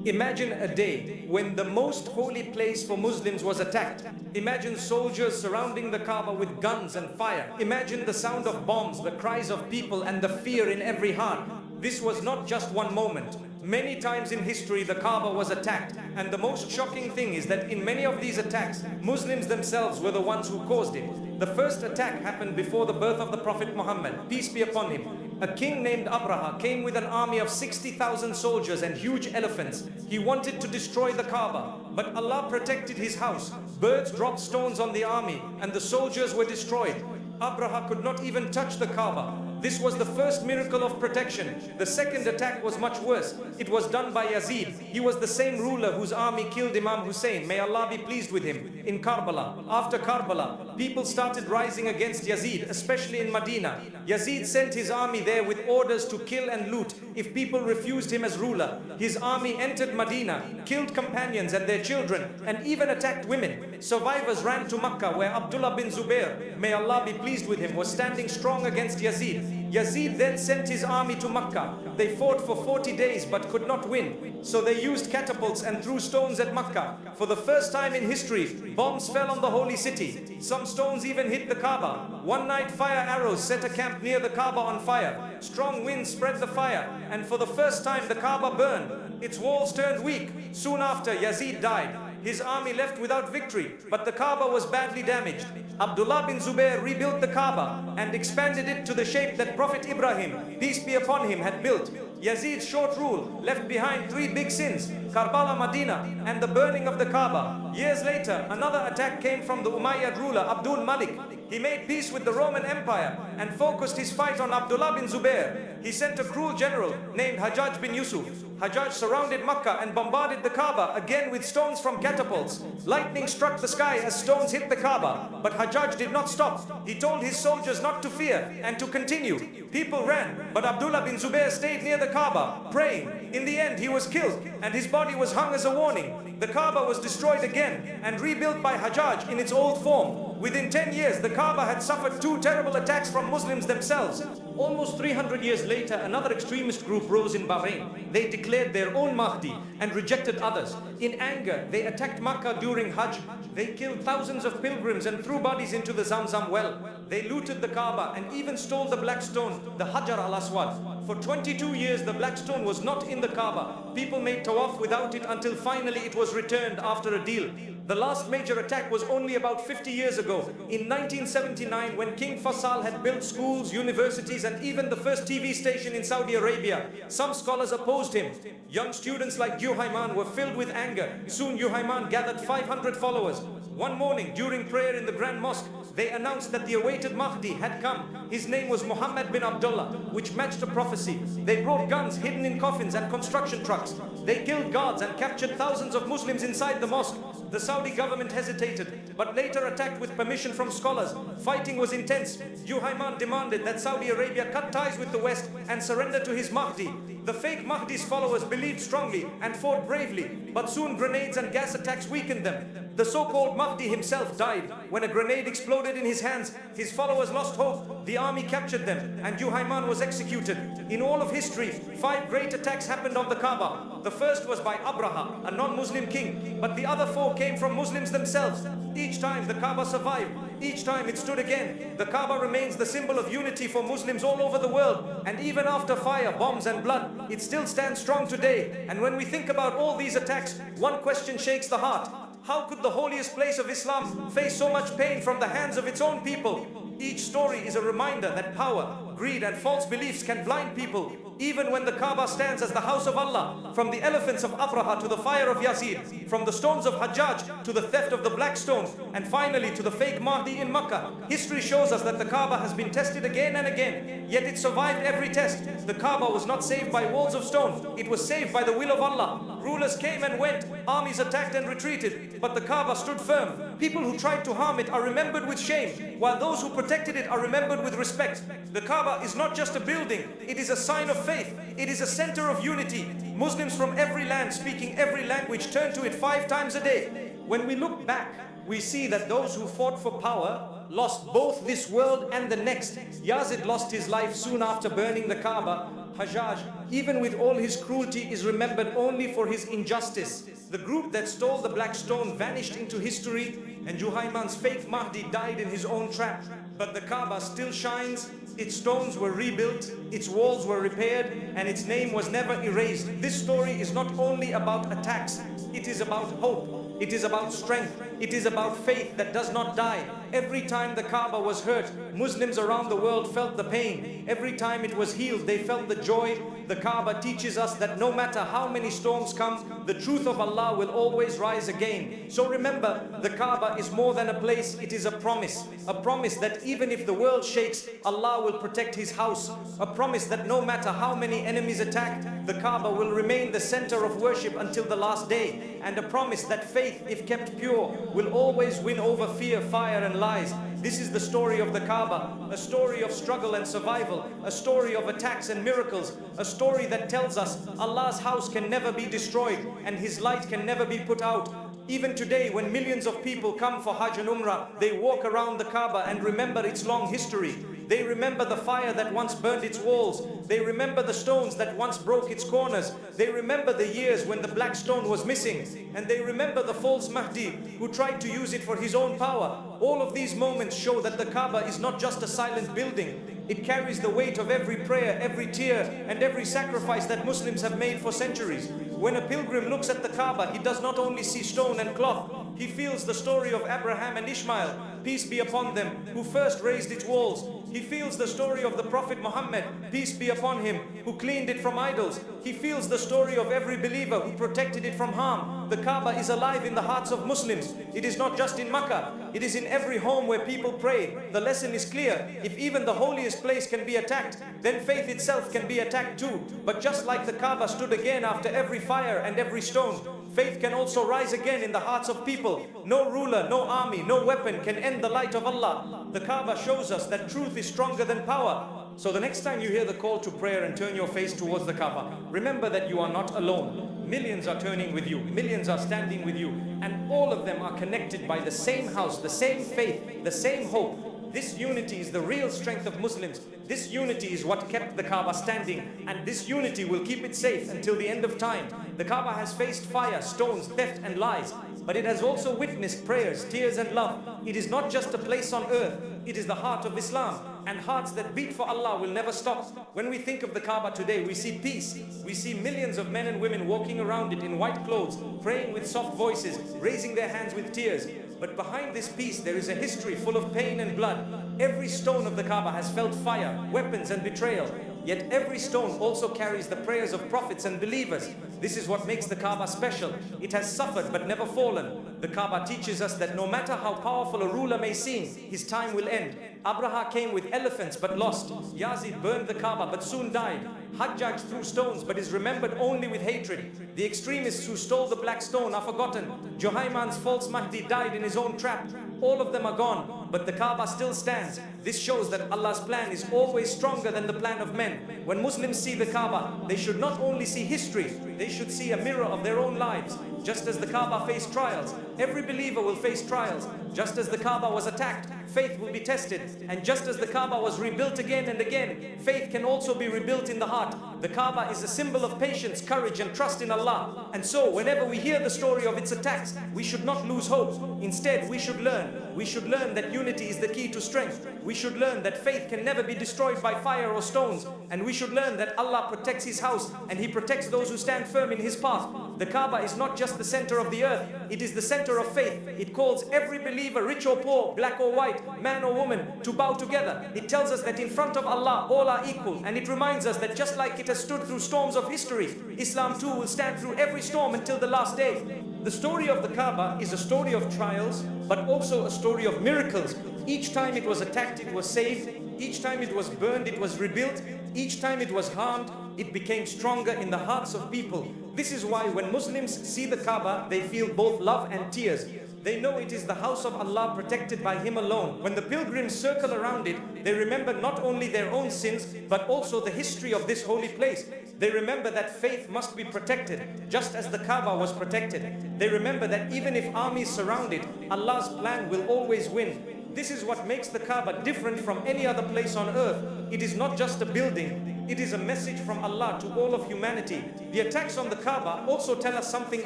Imagine a day when the most holy place for Muslims was attacked. Imagine soldiers surrounding the Kaaba with guns and fire. Imagine the sound of bombs, the cries of people, and the fear in every heart. This was not just one moment. Many times in history the Kaaba was attacked, and the most shocking thing is that in many of these attacks, Muslims themselves were the ones who caused it. The first attack happened before the birth of the Prophet Muhammad, peace be upon him. A king named Abraha came with an army of 60,000 soldiers and huge elephants. He wanted to destroy the Kaaba, but Allah protected his house. Birds dropped stones on the army and the soldiers were destroyed. Abraha could not even touch the Kaaba. This was the first miracle of protection. The second attack was much worse. It was done by Yazid. He was the same ruler whose army killed Imam Hussein, may Allah be pleased with him, in Karbala. After Karbala, people started rising against Yazid, especially in Medina. Yazid sent his army there with orders to kill and loot if people refused him as ruler. His army entered Medina, killed companions and their children, and even attacked women. Survivors ran to Makkah, where Abdullah bin Zubair, may Allah be pleased with him, was standing strong against Yazid. Yazid then sent his army to Makkah. They fought for 40 days but could not win. So they used catapults and threw stones at Makkah. For the first time in history, bombs fell on the holy city. Some stones even hit the Kaaba. One night, fire arrows set a camp near the Kaaba on fire. Strong winds spread the fire, and for the first time the Kaaba burned. Its walls turned weak. Soon after, Yazid died. His army left without victory, but the Kaaba was badly damaged. Abdullah bin Zubair rebuilt the Kaaba and expanded it to the shape that Prophet Ibrahim, peace be upon him, had built. Yazid's short rule left behind three big sins: Karbala, Medina, and the burning of the Kaaba. Years later, another attack came from the Umayyad ruler Abdul Malik. He made peace with the Roman Empire and focused his fight on Abdullah bin Zubair. He sent a cruel general named Hajjaj bin Yusuf. Hajjaj surrounded Makkah and bombarded the Kaaba again with stones from catapults. Lightning struck the sky as stones hit the Kaaba, but Hajjaj did not stop. He told his soldiers not to fear and to continue. People ran, but Abdullah bin Zubair stayed near the Kaaba, praying. In the end, he was killed and his body was hung as a warning. The Kaaba was destroyed again and rebuilt by Hajjaj in its old form. Within 10 years, the Kaaba had suffered two terrible attacks from Muslims themselves. Almost 300 years later, another extremist group rose in Bahrain. They declared their own Mahdi and rejected others. In anger, they attacked Makkah during Hajj. They killed thousands of pilgrims and threw bodies into the Zamzam well. They looted the Kaaba and even stole the black stone, the Hajar al-Aswad. For 22 years, the black stone was not in the Kaaba. People made tawaf without it until finally it was returned after a deal. The last major attack was only about 50 years ago, in 1979, when King Faisal had built schools, universities, and even the first TV station in Saudi Arabia. Some scholars opposed him. Young students like Imaan were filled with anger. Soon Imaan gathered 500 followers. One morning, during prayer in the Grand Mosque, they announced that the awaited Mahdi had come. His name was Muhammad bin Abdullah, which matched a prophecy. They brought guns hidden in coffins and construction trucks. They killed guards and captured thousands of Muslims inside the mosque. The Saudi government hesitated, but later attacked with permission from scholars. Fighting was intense. Imaan demanded that Saudi Arabia cut ties with the West and surrender to his Mahdi. The fake Mahdi's followers believed strongly and fought bravely, but soon grenades and gas attacks weakened them. The so-called Mahdi himself died when a grenade exploded in his hands. His followers lost hope. The army captured them and Imaan was executed. In all of history, 5 great attacks happened on the Kaaba. The first was by Abraha, a non-Muslim king, but the other 4 came from Muslims themselves. Each time the Kaaba survived. Each time it stood again. The Kaaba remains the symbol of unity for Muslims all over the world. And even after fire, bombs and blood, it still stands strong today. And when we think about all these attacks, one question shakes the heart. How could the holiest place of Islam face so much pain from the hands of its own people? Each story is a reminder that power, greed and false beliefs can blind people. Even when the Kaaba stands as the house of Allah, from the elephants of Abraha to the fire of Yazid, from the stones of Hajjaj to the theft of the black stone, and finally to the fake Mahdi in Makkah, history shows us that the Kaaba has been tested again and again, yet it survived every test. The Kaaba was not saved by walls of stone, it was saved by the will of Allah. Rulers came and went, armies attacked and retreated, but the Kaaba stood firm. People who tried to harm it are remembered with shame, while those who protected it are remembered with respect. The Kaaba is not just a building, it is a sign of faith. It is a center of unity. Muslims from every land, speaking every language, turn to it 5 times a day. When we look back, we see that those who fought for power lost both this world and the next. Yazid lost his life soon after burning the Kaaba. Hajjaj, even with all his cruelty, is remembered only for his injustice. The group that stole the black stone vanished into history, and Juhayman's fake Mahdi died in his own trap. But the Kaaba still shines, its stones were rebuilt, its walls were repaired, and its name was never erased. This story is not only about attacks, it is about hope. It is about strength. It is about faith that does not die. Every time the Kaaba was hurt, Muslims around the world felt the pain. Every time it was healed, they felt the joy. The Kaaba teaches us that no matter how many storms come, the truth of Allah will always rise again. So remember, the Kaaba is more than a place, it is a promise. A promise that even if the world shakes, Allah will protect His house. A promise that no matter how many enemies attack, the Kaaba will remain the center of worship until the last day. And a promise that faith, if kept pure, will always win over fear, fire and lies. This is the story of the Kaaba, a story of struggle and survival, a story of attacks and miracles, a story that tells us Allah's house can never be destroyed and His light can never be put out. Even today, when millions of people come for Hajj and Umrah, they walk around the Kaaba and remember its long history. They remember the fire that once burned its walls. They remember the stones that once broke its corners. They remember the years when the black stone was missing. And they remember the false Mahdi who tried to use it for his own power. All of these moments show that the Kaaba is not just a silent building. It carries the weight of every prayer, every tear, and every sacrifice that Muslims have made for centuries. When a pilgrim looks at the Kaaba, he does not only see stone and cloth. He feels the story of Abraham and Ishmael, peace be upon them, who first raised its walls. He feels the story of the Prophet Muhammad, peace be upon him, who cleaned it from idols. He feels the story of every believer who protected it from harm. The Kaaba is alive in the hearts of Muslims. It is not just in Makkah. It is in every home where people pray. The lesson is clear. If even the holiest place can be attacked, then faith itself can be attacked too. But just like the Kaaba stood again after every fire and every stone, faith can also rise again in the hearts of people. No ruler, no army, no weapon can end the light of Allah. The Kaaba shows us that truth is stronger than power. So the next time you hear the call to prayer and turn your face towards the Kaaba, remember that you are not alone. Millions are turning with you, millions are standing with you, and all of them are connected by the same house, the same faith, the same hope. This unity is the real strength of Muslims. This unity is what kept the Kaaba standing, and this unity will keep it safe until the end of time. The Kaaba has faced fire, stones, theft and lies, but it has also witnessed prayers, tears and love. It is not just a place on earth, it is the heart of Islam, and hearts that beat for Allah will never stop. When we think of the Kaaba today, we see peace. We see millions of men and women walking around it in white clothes, praying with soft voices, raising their hands with tears. But behind this peace, there is a history full of pain and blood. Every stone of the Kaaba has felt fire, weapons and betrayal. Yet every stone also carries the prayers of prophets and believers. This is what makes the Kaaba special. It has suffered but never fallen. The Kaaba teaches us that no matter how powerful a ruler may seem, his time will end. Abraha came with elephants but lost. Yazid burned the Kaaba but soon died. Hajjaj threw stones but is remembered only with hatred. The extremists who stole the black stone are forgotten. Juhayman's false Mahdi died in his own trap. All of them are gone, but the Kaaba still stands. This shows that Allah's plan is always stronger than the plan of men. When Muslims see the Kaaba, they should not only see history, they should see a mirror of their own lives. Just as the Kaaba faced trials, every believer will face trials. Just as the Kaaba was attacked, faith will be tested. And just as the Kaaba was rebuilt again and again, faith can also be rebuilt in the heart. The Kaaba is a symbol of patience, courage and trust in Allah. And so whenever we hear the story of its attacks, we should not lose hope. Instead, we should learn. We should learn that unity is the key to strength. We should learn that faith can never be destroyed by fire or stones. And we should learn that Allah protects His house and He protects those who stand firm in His path. The Kaaba is not just the center of the earth, it is the center of faith. It calls every believer, rich or poor, black or white, man or woman, to bow together. It tells us that in front of Allah, all are equal. And it reminds us that just like it has stood through storms of history, Islam too will stand through every storm until the last day. The story of the Kaaba is a story of trials, but also a story of miracles. Each time it was attacked, it was saved. Each time it was burned, it was rebuilt. Each time it was harmed, it became stronger in the hearts of people. This is why when Muslims see the Kaaba, they feel both love and tears. They know it is the house of Allah protected by Him alone. When the pilgrims circle around it, they remember not only their own sins, but also the history of this holy place. They remember that faith must be protected, just as the Kaaba was protected. They remember that even if armies surround it, Allah's plan will always win. This is what makes the Kaaba different from any other place on earth. It is not just a building. It is a message from Allah to all of humanity. The attacks on the Kaaba also tell us something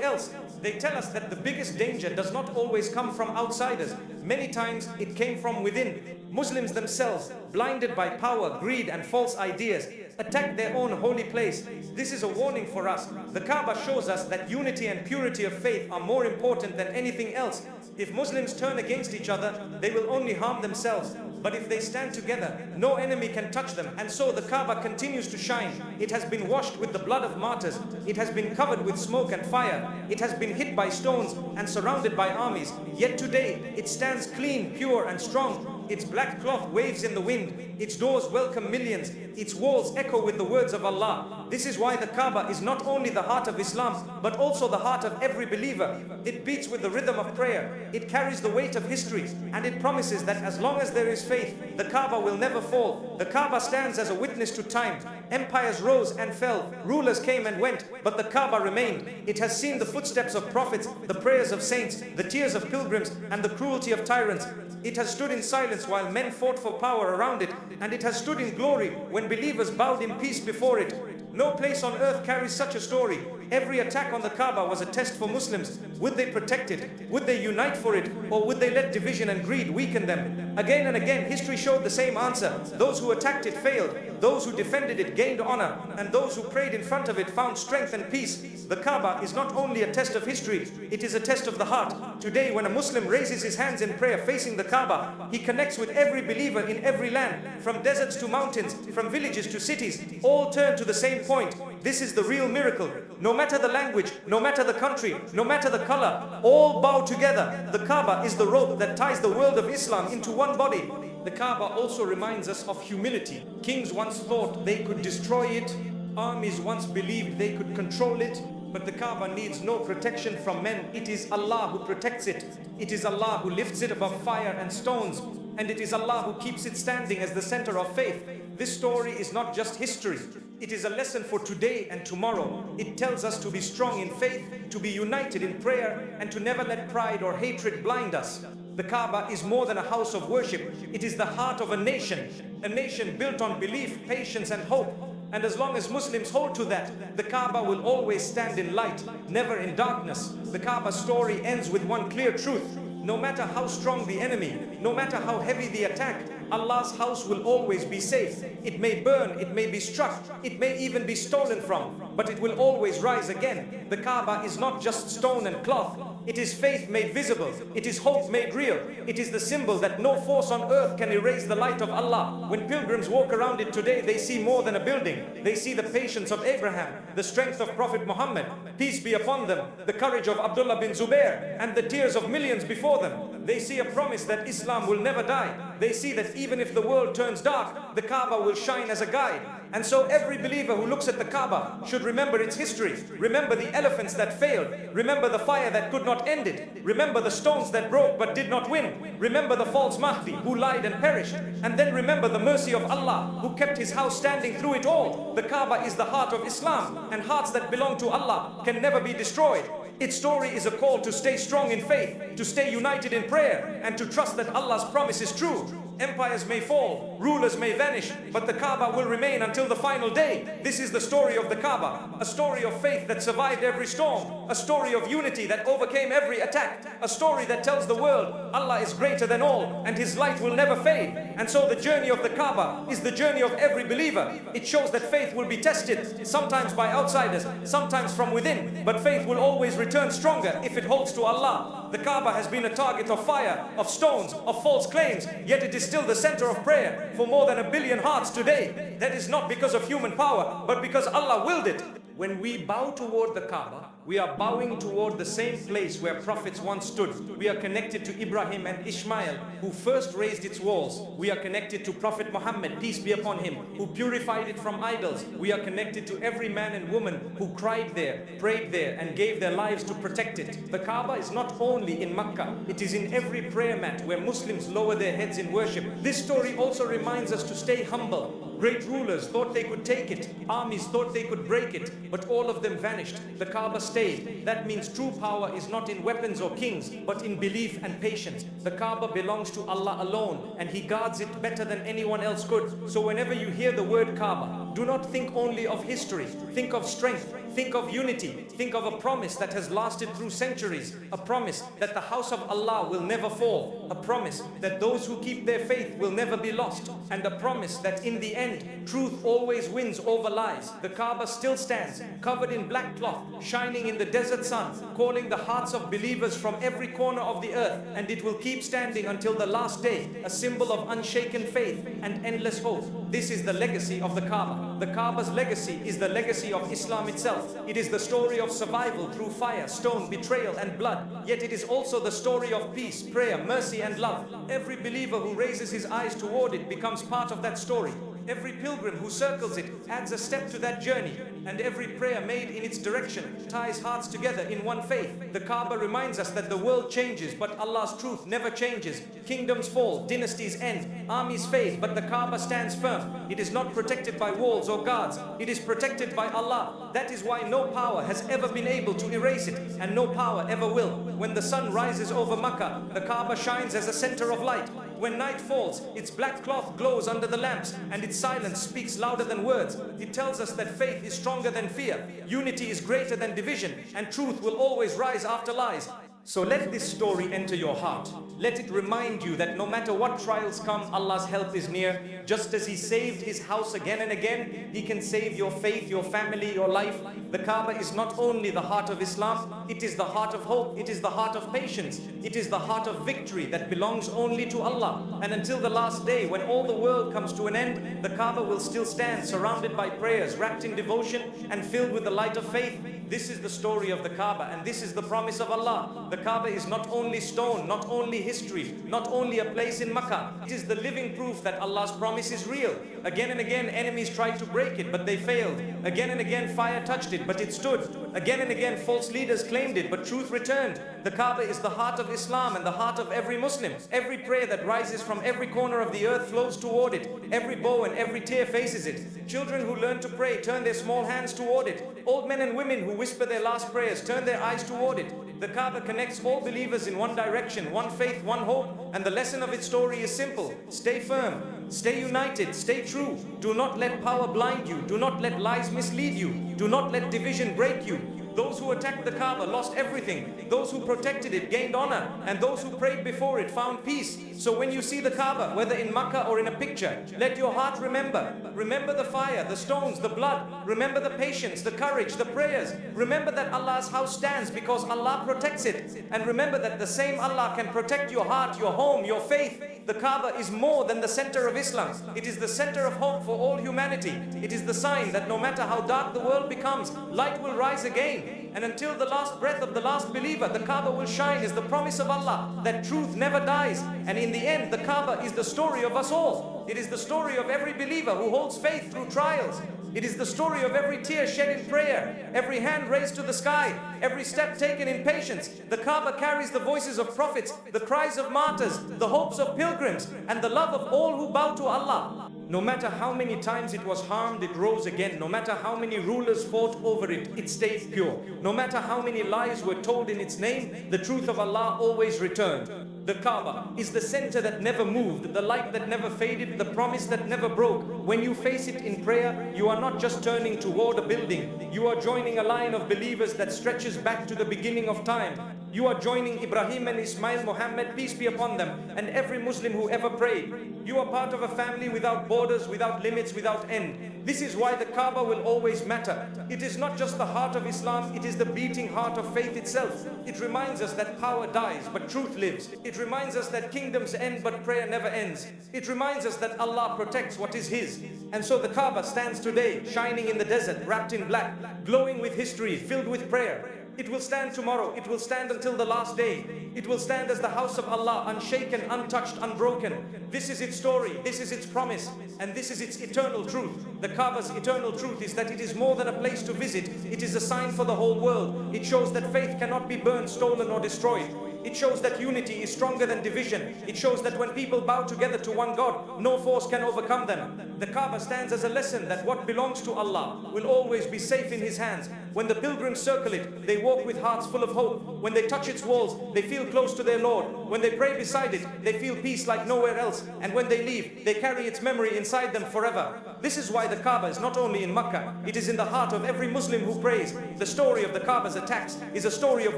else. They tell us that the biggest danger does not always come from outsiders. Many times it came from within. Muslims themselves, blinded by power, greed and false ideas, attack their own holy place. This is a warning for us. The Kaaba shows us that unity and purity of faith are more important than anything else. If Muslims turn against each other, they will only harm themselves. But if they stand together, no enemy can touch them. And so the Kaaba continues to shine. It has been washed with the blood of martyrs. It has been covered with smoke and fire. It has been hit by stones and surrounded by armies. Yet today, it stands clean, pure and strong. Its black cloth waves in the wind. Its doors welcome millions. Its walls echo with the words of Allah. This is why the Kaaba is not only the heart of Islam, but also the heart of every believer. It beats with the rhythm of prayer. It carries the weight of history. And it promises that as long as there is faith, the Kaaba will never fall. The Kaaba stands as a witness to time. Empires rose and fell. Rulers came and went. But the Kaaba remained. It has seen the footsteps of prophets, the prayers of saints, the tears of pilgrims, and the cruelty of tyrants. It has stood in silence while men fought for power around it, and it has stood in glory when believers bowed in peace before it. No place on earth carries such a story. Every attack on the Kaaba was a test for Muslims. Would they protect it? Would they unite for it? Or would they let division and greed weaken them? Again and again, history showed the same answer. Those who attacked it failed. Those who defended it gained honor. And those who prayed in front of it found strength and peace. The Kaaba is not only a test of history, it is a test of the heart. Today, when a Muslim raises his hands in prayer facing the Kaaba, he connects with every believer in every land, from deserts to mountains, from villages to cities. All turn to the same point. This is the real miracle. No matter the language, no matter the country, no matter the color, all bow together. The Kaaba is the rope that ties the world of Islam into one body. The Kaaba also reminds us of humility. Kings once thought they could destroy it. Armies once believed they could control it. But the Kaaba needs no protection from men. It is Allah who protects it. It is Allah who lifts it above fire and stones. And it is Allah who keeps it standing as the center of faith. This story is not just history. It is a lesson for today and tomorrow. It tells us to be strong in faith, to be united in prayer, and to never let pride or hatred blind us. The Kaaba is more than a house of worship. It is the heart of a nation built on belief, patience, and hope. And as long as Muslims hold to that, the Kaaba will always stand in light, never in darkness. The Kaaba story ends with one clear truth. No matter how strong the enemy, no matter how heavy the attack, Allah's house will always be safe. It may burn, it may be struck, it may even be stolen from, but it will always rise again. The Kaaba is not just stone and cloth. It is faith made visible. It is hope made real. It is the symbol that no force on earth can erase the light of Allah. When pilgrims walk around it today, they see more than a building. They see the patience of Abraham, the strength of Prophet Muhammad, peace be upon them, the courage of Abdullah bin Zubair, and the tears of millions before them. They see a promise that Islam will never die. They see that even if the world turns dark, the Kaaba will shine as a guide. And so every believer who looks at the Kaaba should remember its history. Remember the elephants that failed. Remember the fire that could not end it. Remember the stones that broke but did not win. Remember the false Mahdi who lied and perished. And then remember the mercy of Allah who kept his house standing through it all. The Kaaba is the heart of Islam, and hearts that belong to Allah can never be destroyed. Its story is a call to stay strong in faith, to stay united in prayer, and to trust that Allah's promise is true. Empires may fall, rulers may vanish, but the Kaaba will remain until the final day. This is the story of the Kaaba, a story of faith that survived every storm, a story of unity that overcame every attack, a story that tells the world Allah is greater than all and His light will never fade. And so the journey of the Kaaba is the journey of every believer. It shows that faith will be tested, sometimes by outsiders, sometimes from within, but faith will always return stronger if it holds to Allah. The Kaaba has been a target of fire, of stones, of false claims, yet it is still the center of prayer for more than 1 billion hearts today. That is not because of human power, but because Allah willed it. When we bow toward the Kaaba, we are bowing toward the same place where prophets once stood. We are connected to Ibrahim and Ishmael, who first raised its walls. We are connected to Prophet Muhammad, peace be upon him, who purified it from idols. We are connected to every man and woman who cried there, prayed there, and gave their lives to protect it. The Kaaba is not only in Makkah, it is in every prayer mat where Muslims lower their heads in worship. This story also reminds us to stay humble. Great rulers thought they could take it. Armies thought they could break it, but all of them vanished. The Kaaba stayed. That means true power is not in weapons or kings, but in belief and patience. The Kaaba belongs to Allah alone, and He guards it better than anyone else could. So whenever you hear the word Kaaba, do not think only of history. Think of strength. Think of unity. Think of a promise that has lasted through centuries. A promise that the house of Allah will never fall. A promise that those who keep their faith will never be lost. And a promise that in the end, truth always wins over lies. The Kaaba still stands, covered in black cloth, shining in the desert sun, calling the hearts of believers from every corner of the earth. And it will keep standing until the last day, a symbol of unshaken faith and endless hope. This is the legacy of the Kaaba. The Kaaba's legacy is the legacy of Islam itself. It is the story of survival through fire, stone, betrayal and blood. Yet it is also the story of peace, prayer, mercy and love. Every believer who raises his eyes toward it becomes part of that story. Every pilgrim who circles it adds a step to that journey, and every prayer made in its direction ties hearts together in one faith. The Kaaba reminds us that the world changes, but Allah's truth never changes. Kingdoms fall, dynasties end, armies fade, but the Kaaba stands firm. It is not protected by walls or guards. It is protected by Allah. That is why no power has ever been able to erase it, and no power ever will. When the sun rises over Makkah, the Kaaba shines as a center of light. When night falls, its black cloth glows under the lamps, and its silence speaks louder than words. It tells us that faith is stronger than fear, unity is greater than division, and truth will always rise after lies. So let this story enter your heart. Let it remind you that no matter what trials come, Allah's help is near. Just as He saved His house again and again, He can save your faith, your family, your life. The Kaaba is not only the heart of Islam, it is the heart of hope, it is the heart of patience, it is the heart of victory that belongs only to Allah. And until the last day, when all the world comes to an end, the Kaaba will still stand, surrounded by prayers, wrapped in devotion and filled with the light of faith. This is the story of the Kaaba, and this is the promise of Allah. The Kaaba is not only stone, not only history, not only a place in Makkah. It is the living proof that Allah's promise is real. Again and again, enemies tried to break it, but they failed. Again and again, fire touched it, but it stood. Again and again, false leaders claimed it, but truth returned. The Kaaba is the heart of Islam and the heart of every Muslim. Every prayer that rises from every corner of the earth flows toward it. Every bow and every tear faces it. Children who learn to pray turn their small hands toward it. Old men and women who whisper their last prayers turn their eyes toward it. The Kaaba connects all believers in one direction, one faith, one hope, and the lesson of its story is simple. Stay firm, stay united, stay true. Do not let power blind you. Do not let lies mislead you. Do not let division break you. Those who attacked the Kaaba lost everything. Those who protected it gained honor, and those who prayed before it found peace. So when you see the Kaaba, whether in Makkah or in a picture, let your heart remember. Remember the fire, the stones, the blood. Remember the patience, the courage, the prayers. Remember that Allah's house stands because Allah protects it. And remember that the same Allah can protect your heart, your home, your faith. The Kaaba is more than the center of Islam. It is the center of hope for all humanity. It is the sign that no matter how dark the world becomes, light will rise again. And until the last breath of the last believer, the Kaaba will shine is the promise of Allah that truth never dies. And in the end, the Kaaba is the story of us all. It is the story of every believer who holds faith through trials. It is the story of every tear shed in prayer, every hand raised to the sky, every step taken in patience. The Kaaba carries the voices of prophets, the cries of martyrs, the hopes of pilgrims, and the love of all who bow to Allah. No matter how many times it was harmed, it rose again. No matter how many rulers fought over it, it stayed pure. No matter how many lies were told in its name, the truth of Allah always returned. The Kaaba is the center that never moved, the light that never faded, the promise that never broke. When you face it in prayer, you are not just turning toward a building. You are joining a line of believers that stretches back to the beginning of time. You are joining Ibrahim and Ismail, Muhammad, peace be upon them, and every Muslim who ever prayed. You are part of a family without borders, without limits, without end. This is why the Kaaba will always matter. It is not just the heart of Islam, it is the beating heart of faith itself. It reminds us that power dies, but truth lives. It reminds us that kingdoms end, but prayer never ends. It reminds us that Allah protects what is His. And so the Kaaba stands today, shining in the desert, wrapped in black, glowing with history, filled with prayer. It will stand tomorrow. It will stand until the last day. It will stand as the house of Allah, unshaken, untouched, unbroken. This is its story. This is its promise. And this is its eternal truth. The Kaaba's eternal truth is that it is more than a place to visit. It is a sign for the whole world. It shows that faith cannot be burned, stolen, or destroyed. It shows that unity is stronger than division. It shows that when people bow together to one God, no force can overcome them. The Kaaba stands as a lesson that what belongs to Allah will always be safe in His hands. When the pilgrims circle it, they walk with hearts full of hope. When they touch its walls, they feel close to their Lord. When they pray beside it, they feel peace like nowhere else. And when they leave, they carry its memory inside them forever. This is why the Kaaba is not only in Makkah, it is in the heart of every Muslim who prays. The story of the Kaaba's attacks is a story of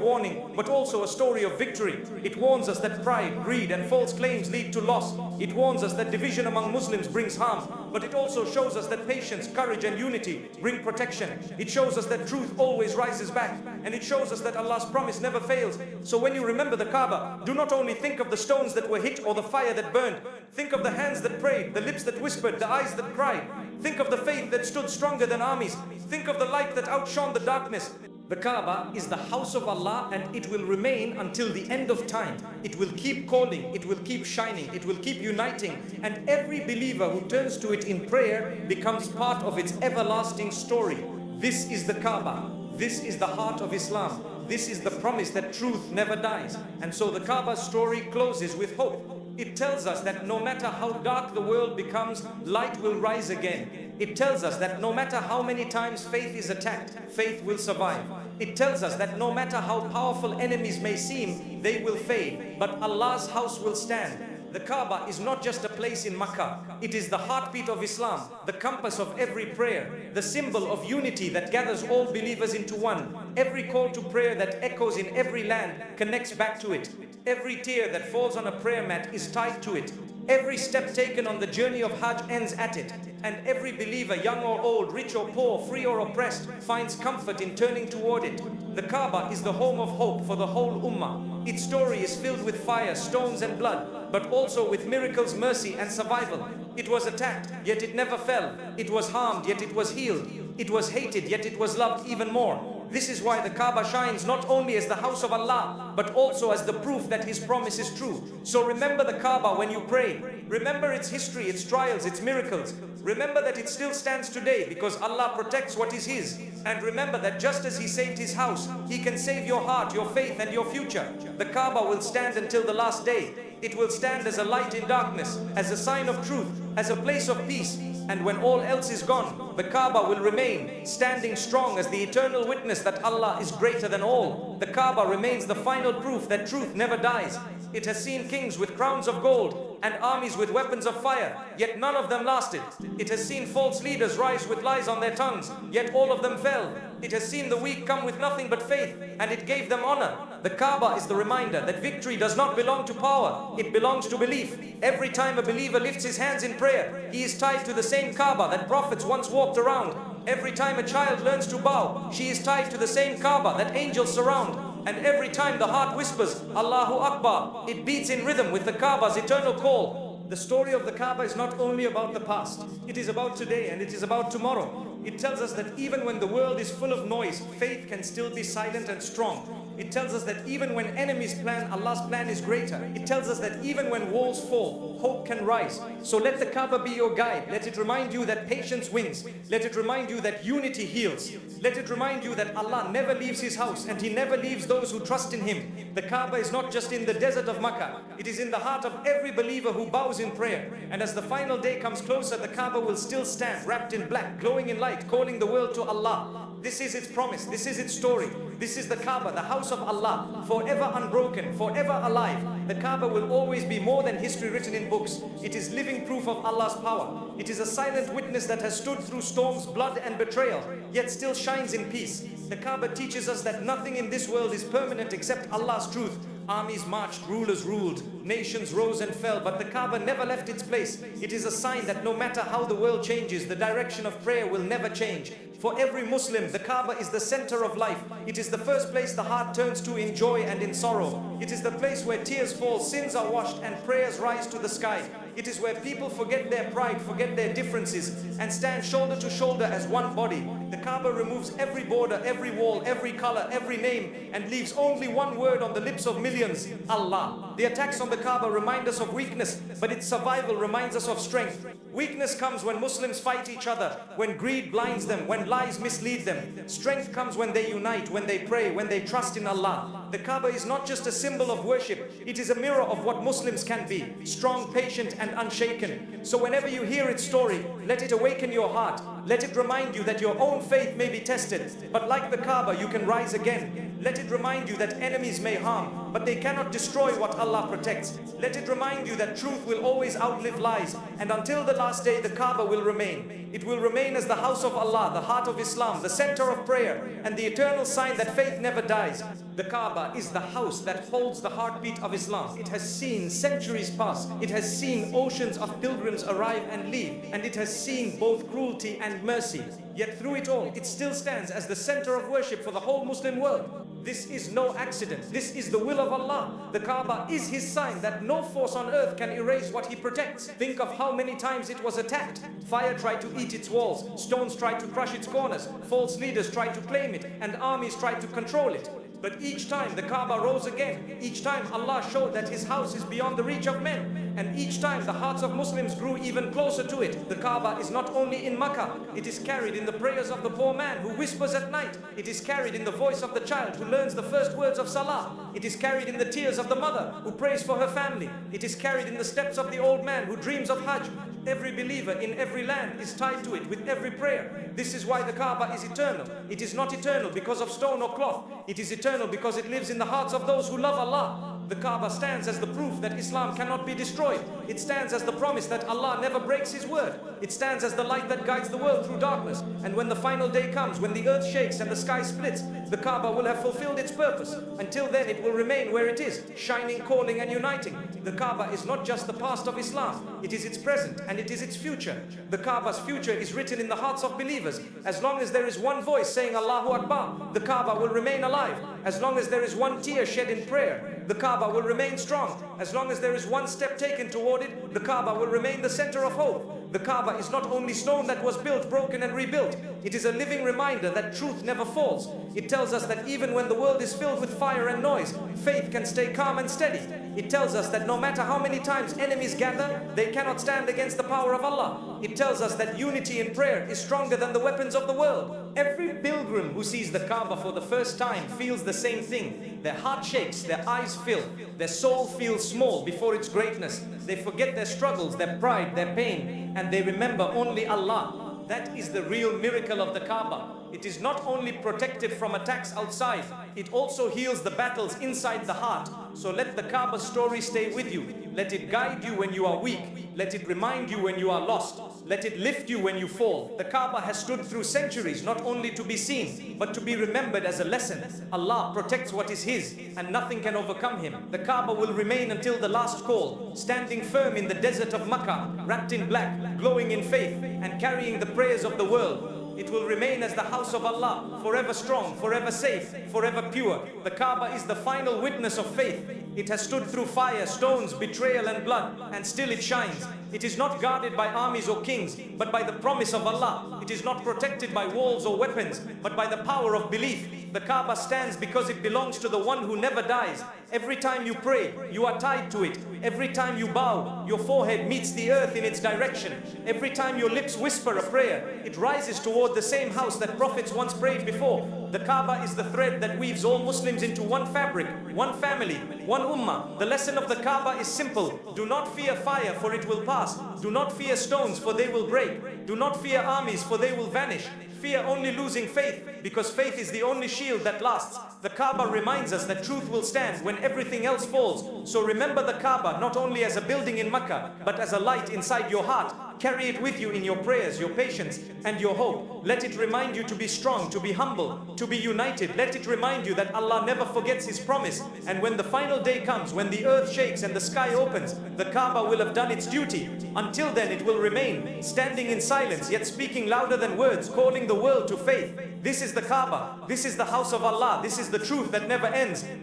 warning, but also a story of victory. It warns us that pride, greed, and false claims lead to loss. It warns us that division among Muslims brings harm, but it also shows us that patience, courage, and unity bring protection. It shows us that truth always rises back, and it shows us that Allah's promise never fails. So when you remember the Kaaba, do not only think of the stones that were hit or the fire that burned. Think of the hands that prayed, the lips that whispered, the eyes that cried. Think of the faith that stood stronger than armies. Think of the light that outshone the darkness. The Kaaba is the house of Allah, and it will remain until the end of time. It will keep calling, it will keep shining, it will keep uniting, and every believer who turns to it in prayer becomes part of its everlasting story. This is the Kaaba. This is the heart of Islam. This is the promise that truth never dies. And so the Kaaba's story closes with hope. It tells us that no matter how dark the world becomes, light will rise again. It tells us that no matter how many times faith is attacked, faith will survive. It tells us that no matter how powerful enemies may seem, they will fade, but Allah's house will stand. The Kaaba is not just a place in Makkah. It is the heartbeat of Islam, the compass of every prayer, the symbol of unity that gathers all believers into one. Every call to prayer that echoes in every land connects back to it. Every tear that falls on a prayer mat is tied to it. Every step taken on the journey of Hajj ends at it. And every believer, young or old, rich or poor, free or oppressed, finds comfort in turning toward it. The Kaaba is the home of hope for the whole Ummah. Its story is filled with fire, stones and blood, but also with miracles, mercy and survival. It was attacked, yet it never fell. It was harmed, yet it was healed. It was hated, yet it was loved even more. This is why the Kaaba shines not only as the house of Allah, but also as the proof that His promise is true. So remember the Kaaba when you pray. Remember its history, its trials, its miracles. Remember that it still stands today because Allah protects what is His. And remember that just as He saved His house, He can save your heart, your faith and your future. The Kaaba will stand until the last day. It will stand as a light in darkness, as a sign of truth, as a place of peace. And when all else is gone, the Kaaba will remain, standing strong as the eternal witness that Allah is greater than all. The Kaaba remains the final proof that truth never dies. It has seen kings with crowns of gold and armies with weapons of fire, yet none of them lasted. It has seen false leaders rise with lies on their tongues, yet all of them fell. It has seen the weak come with nothing but faith, and it gave them honor. The Kaaba is the reminder that victory does not belong to power, it belongs to belief. Every time a believer lifts his hands in prayer, he is tied to the same Kaaba that prophets once walked around. Every time a child learns to bow, she is tied to the same Kaaba that angels surround. And every time the heart whispers, Allahu Akbar, it beats in rhythm with the Kaaba's eternal call. The story of the Kaaba is not only about the past, it is about today and it is about tomorrow. It tells us that even when the world is full of noise, faith can still be silent and strong. It tells us that even when enemies plan, Allah's plan is greater. It tells us that even when walls fall, hope can rise. So let the Kaaba be your guide. Let it remind you that patience wins. Let it remind you that unity heals. Let it remind you that Allah never leaves His house and He never leaves those who trust in Him. The Kaaba is not just in the desert of Makkah. It is in the heart of every believer who bows in prayer. And as the final day comes closer, the Kaaba will still stand, wrapped in black, glowing in light, calling the world to Allah. This is its promise. This is its story. This is the Kaaba, the house of Allah, forever unbroken, forever alive. The Kaaba will always be more than history written in books. It is living proof of Allah's power. It is a silent witness that has stood through storms, blood and betrayal, yet still shines in peace. The Kaaba teaches us that nothing in this world is permanent except Allah's truth. Armies marched, rulers ruled, nations rose and fell, but the Kaaba never left its place. It is a sign that no matter how the world changes, the direction of prayer will never change. For every Muslim, the Kaaba is the center of life. It is the first place the heart turns to in joy and in sorrow. It is the place where tears fall, sins are washed, and prayers rise to the sky. It is where people forget their pride, forget their differences, and stand shoulder to shoulder as one body. The Kaaba removes every border, every wall, every color, every name, and leaves only one word on the lips of millions. millions? Allah. The attacks on the Kaaba remind us of weakness, but its survival reminds us of strength. Weakness comes when Muslims fight each other, when greed blinds them, when lies mislead them. Strength comes when they unite, when they pray, when they trust in Allah. The Kaaba is not just a symbol of worship, it is a mirror of what Muslims can be, strong, patient and unshaken. So whenever you hear its story, let it awaken your heart. Let it remind you that your own faith may be tested, but like the Kaaba, you can rise again. Let it remind you that enemies may harm, but they cannot destroy what Allah protects. Let it remind you that truth will always outlive lies, and until the last day, the Kaaba will remain. It will remain as the house of Allah, the heart of Islam, the center of prayer, and the eternal sign that faith never dies. The Kaaba is the house that holds the heartbeat of Islam. It has seen centuries pass. It has seen oceans of pilgrims arrive and leave, and it has seen both cruelty and mercy. Yet through it all, it still stands as the center of worship for the whole Muslim world. This is no accident. This is the will of Allah. The Kaaba is His sign that no force on earth can erase what He protects. Think of how many times it was attacked. Fire tried to eat its walls, stones tried to crush its corners, false leaders tried to claim it, and armies tried to control it. But each time the Kaaba rose again. Each time Allah showed that His house is beyond the reach of men. And each time the hearts of Muslims grew even closer to it. The Kaaba is not only in Makkah, it is carried in the prayers of the poor man who whispers at night. It is carried in the voice of the child who learns the first words of Salah. It is carried in the tears of the mother who prays for her family. It is carried in the steps of the old man who dreams of Hajj. Every believer in every land is tied to it with every prayer. This is why the Kaaba is eternal. It is not eternal because of stone or cloth. It is eternal because it lives in the hearts of those who love Allah. The Kaaba stands as the proof that Islam cannot be destroyed. It stands as the promise that Allah never breaks His word. It stands as the light that guides the world through darkness. And when the final day comes, when the earth shakes and the sky splits, the Kaaba will have fulfilled its purpose. Until then, it will remain where it is, shining, calling and uniting. The Kaaba is not just the past of Islam. It is its present and it is its future. The Kaaba's future is written in the hearts of believers. As long as there is one voice saying Allahu Akbar, the Kaaba will remain alive. As long as there is one tear shed in prayer, the Kaaba will remain strong. As long as there is one step taken toward it, the Kaaba will remain the center of hope. The Kaaba is not only stone that was built, broken and rebuilt. It is a living reminder that truth never falls. It tells us that even when the world is filled with fire and noise, faith can stay calm and steady. It tells us that no matter how many times enemies gather, they cannot stand against the power of Allah. It tells us that unity in prayer is stronger than the weapons of the world. Every pilgrim who sees the Kaaba for the first time feels the same thing. Their heart shakes, their eyes fill, their soul feels small before its greatness. They forget their struggles, their pride, their pain, and they remember only Allah. That is the real miracle of the Kaaba. It is not only protected from attacks outside, it also heals the battles inside the heart. So let the Kaaba story stay with you. Let it guide you when you are weak. Let it remind you when you are lost. Let it lift you when you fall. The Kaaba has stood through centuries, not only to be seen, but to be remembered as a lesson. Allah protects what is His, and nothing can overcome Him. The Kaaba will remain until the last call, standing firm in the desert of Makkah, wrapped in black, glowing in faith, and carrying the prayers of the world. It will remain as the house of Allah, forever strong, forever safe, forever pure. The Kaaba is the final witness of faith. It has stood through fire, stones, betrayal and blood, and still it shines. It is not guarded by armies or kings, but by the promise of Allah. It is not protected by walls or weapons, but by the power of belief. The Kaaba stands because it belongs to the one who never dies. Every time you pray, you are tied to it. Every time you bow, your forehead meets the earth in its direction. Every time your lips whisper a prayer, it rises toward the same house that prophets once prayed before. The Kaaba is the thread that weaves all Muslims into one fabric, one family, one ummah. The lesson of the Kaaba is simple. Do not fear fire, for it will pass. Do not fear stones, for they will break. Do not fear armies, for they will vanish. Fear only losing faith, because faith is the only shield that lasts. The Kaaba reminds us that truth will stand when everything else falls. So remember the Kaaba not only as a building in Makkah, but as a light inside your heart. Carry it with you in your prayers, your patience, and your hope. Let it remind you to be strong, to be humble, to be united. Let it remind you that Allah never forgets His promise. And when the final day comes, when the earth shakes and the sky opens, the Kaaba will have done its duty. Until then, it will remain, standing in silence, yet speaking louder than words, calling the world to faith. This is the Kaaba. This is the house of Allah. This is the truth that never ends.